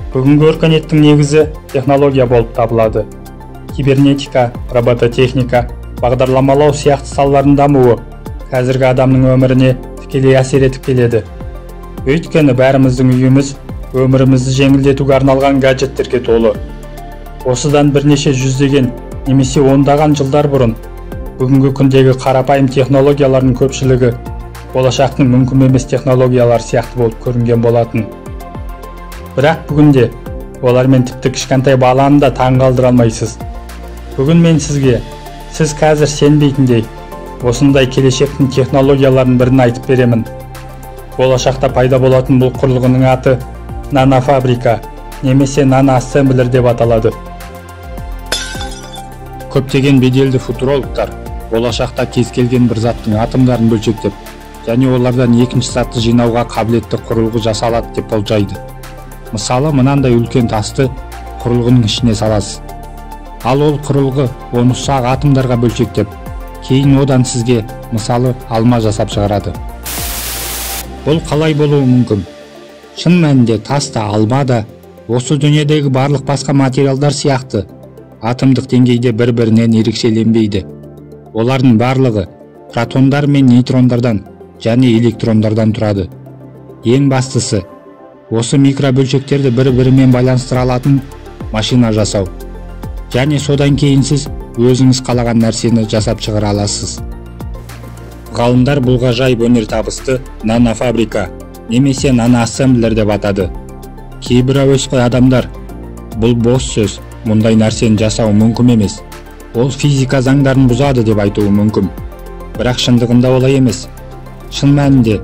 Бүгінгі өркениеттің негізі технология болып табылады. Кибернетика, робототехника, бағдарламалау сияқты салалардың дамуы қазіргі адамның өміріне тікелей әсер етіп келеді. Өйткені бәріміздің үйіміз өмірімізді жеңілдетуге арналған гаджеттерге толы. Осыдан бірнеше жүздеген немесе ондаған жылдар бұрын бүгінгі күндегі қарапайым технологиялардың көпшілігі болашақтың мүмкін емес технологиялар сияқты болып көрінген болатын. Бірақ бүгінде олармен тіпті кішкентай баланы да таң қалдыра алмайсыз. Бүгін мен сізге, сіз қазір сенбейтіндей, осындай келешектің технологияларын бірін айтып беремін. Болашақта пайда болатын бұл құрылғының аты нанофабрика немесе наноассемблер деп аталады. Көптеген беделді футурологтар болашақта кез келген бір заттың атомдарын бөлшектеп, және олардан екінші затты жинауға қабілетті құрылғы жасалады деп болжайды. Мысалы, мынандай үлкен тасты құрылғының ішіне саласыз. Ал ол құрылғы оны ұсақ атомдарға бөлшектеп, кейін одан сізге, мысалы, алма жасап шығарады. Бұл қалай болуы мүмкін? Шын мәнінде тас та, алма да осы дүниедегі барлық басқа материалдар сияқты атомдық деңгейде бір-бірінен ерекшеленбейді. Олардың барлығы протондар мен нейтрондардан және электрондардан тұрады. Ең бастысы, осы микробөлшектерді бір-бірімен байланыстыра алатын машина жасау. Және содан кейін сіз өзіңіз қалаған нәрсені жасап шығара аласыз. Ғалымдар бұл ғажайып өнертабысты нанофабрика немесе наноассемблер деп атады. Кейбір әуесқой адамдар бұл бос сөз, мұндай нәрсені жасау мүмкін емес. Ол физика заңдарын бұзады деп айтуы мүмкін. Бірақ шындығында олай емес. Шын мәнінде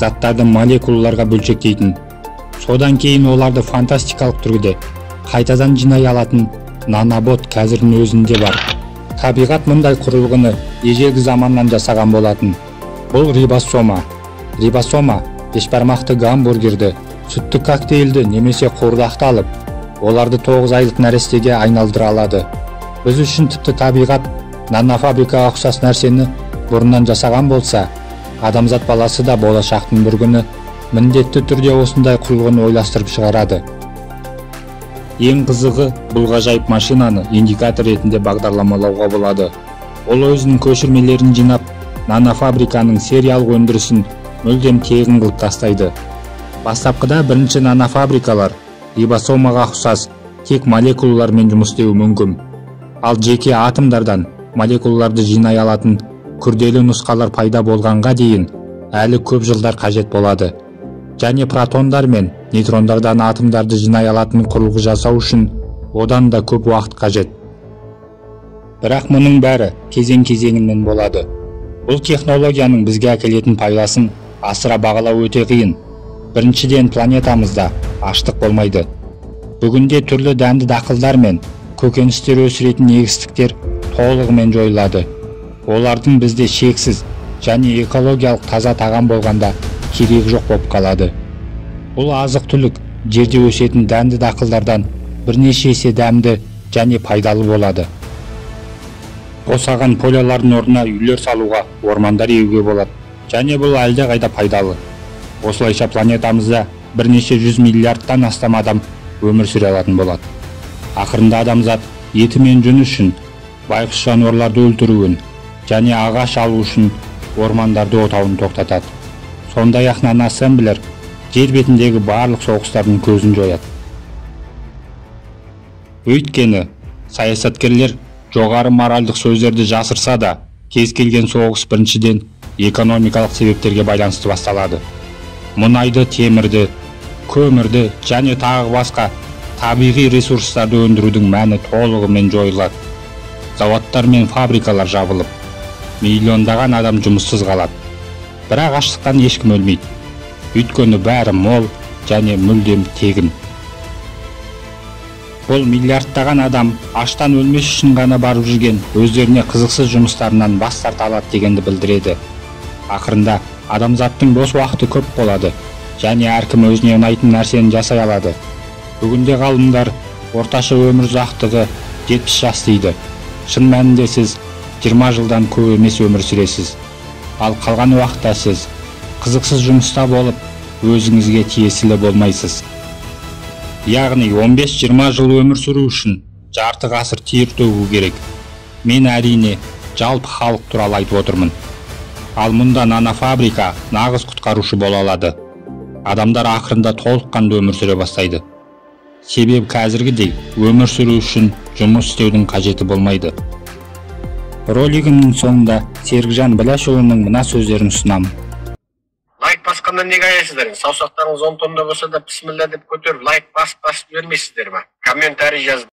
заттарды молекулаларға бөлшектейтін, содан кейін оларды фантастикалық түрде қайтадан жинай алатын нанобот қазірдің өзінде бар. Табиғат мұндай құрылғыны ежелгі заманнан жасаған болатын. Бұл рибосома. Рибосома бешбармақты гамбургерді, сүтті коктейлді немесе қуырдақты алып, оларды 9 айлық нәрестеге айналдыра алады. Біз үшін тіпті табиғат нанофабрикаға ұқсас нәрсені бұрыннан жасаған болса, адамзат баласы да болашақтың бір күні міндетті түрде осындай құрылғыны ойластырып шығарады. Ең қызығы, бұл ғажайып машинаны индикатор ретінде бағдарламалауға болады. Ол өзінің көшірмелерін жинап, нанофабриканың сериялық өндірісін мүлдем тегін қылып тастайды. Бастапқыда бірінші нанофабрикалар рибосомаға ұқсас тек молекулалармен жұмыс істеуі мүмкін. Ал жеке атомдардан молекулаларды жинай алатын күрделі нұсқалар пайда болғанға дейін әлі көп жылдар қажет болады. Және протондар мен нейтрондардан атомдарды жинай алатын құрылғы жасау үшін одан да көп уақыт қажет. Бірақ мұның бәрі кезең-кезеңімен болады. Бұл технологияның бізге әкелетін пайдасын асыра бағалау өте қиын. Біріншіден, планетамызда аштық болмайды. Бүгінде түрлі дәнді дақылдар мен көкөністер өсіретін егістіктер толығымен жойылады. Олардың бізде шексіз және экологиялық таза тағам болғанда керегі жоқ болып қалады. Бұл азық-түлік жерде өсетін дәнді дақылдардан бірнеше есе дәмді және пайдалы болады. Босаған полялардың орнына үйлер салуға ормандар егуге болады, және бұл әлде қайда пайдалы. Осылайша планетамызда бірнеше 100 миллиардтан астам адам өмір сүре алатын болады. Ақырында адамзат еті мен жүні үшін байғұс жануарларды өлтіруін және ағаш алу үшін ормандарды отауын тоқтатады. Сондай-ақ наноассемблер жер бетіндегі барлық соғыстардың көзін жояды. Өйткені саясаткерлер жоғары моральдық сөздерді жасырса да, кез келген соғыс біріншіден экономикалық себептерге байланысты басталады. Мұнайды, темірді, көмірді және тағы басқа табиғи ресурстарды өндірудің мәні толығымен жойылады. Заводтар мен фабрикалар жабылып, миллиондаған адам жұмыссыз қалады. Бірақ аштықтан ешкім өлмейді. Өйткені бәрі мол және мүлдем тегін. Бұл миллиардтаған адам аштан өлмес үшін ғана барып жүрген өздеріне қызықсыз жұмыстарынан бас тарта алады дегенді білдіреді. Ақырында адамзаттың бос уақыты көп болады және әркім өзіне ұнайтын нәрсені жасай алады. Бүгінде ғалымдар орташа өмір ұзақтығы 70 жас дейді. Шын мәнінде сіз 20 жылдан көп емес өмір сүресіз. Ал қалған уақытта сіз қызықсыз жұмыста болып, өзіңізге тиесілі болмайсыз. яғни 15-20 жыл өмір сүру үшін жарты ғасыр тер төгу керек. Мен әрине жалпы халық туралы айтып отырмын. Ал мұнда нанофабрика нағыз құтқарушы бола алады. Адамдар ақырында толыққанды өмір сүре бастайды. Себебі қазіргідей өмір сүру үшін жұмыс істеудің қажеті болмайды. Ролигімнің соңында Серікжан Біләшұлының мына сөздерін ұсынамын. Лайк басқаннан неге аясыздар? Саусақтарыңыз 10 тонна болса да бисмилла деп көтеріп лайк басып бермейсіздер ме? Комментарий жазып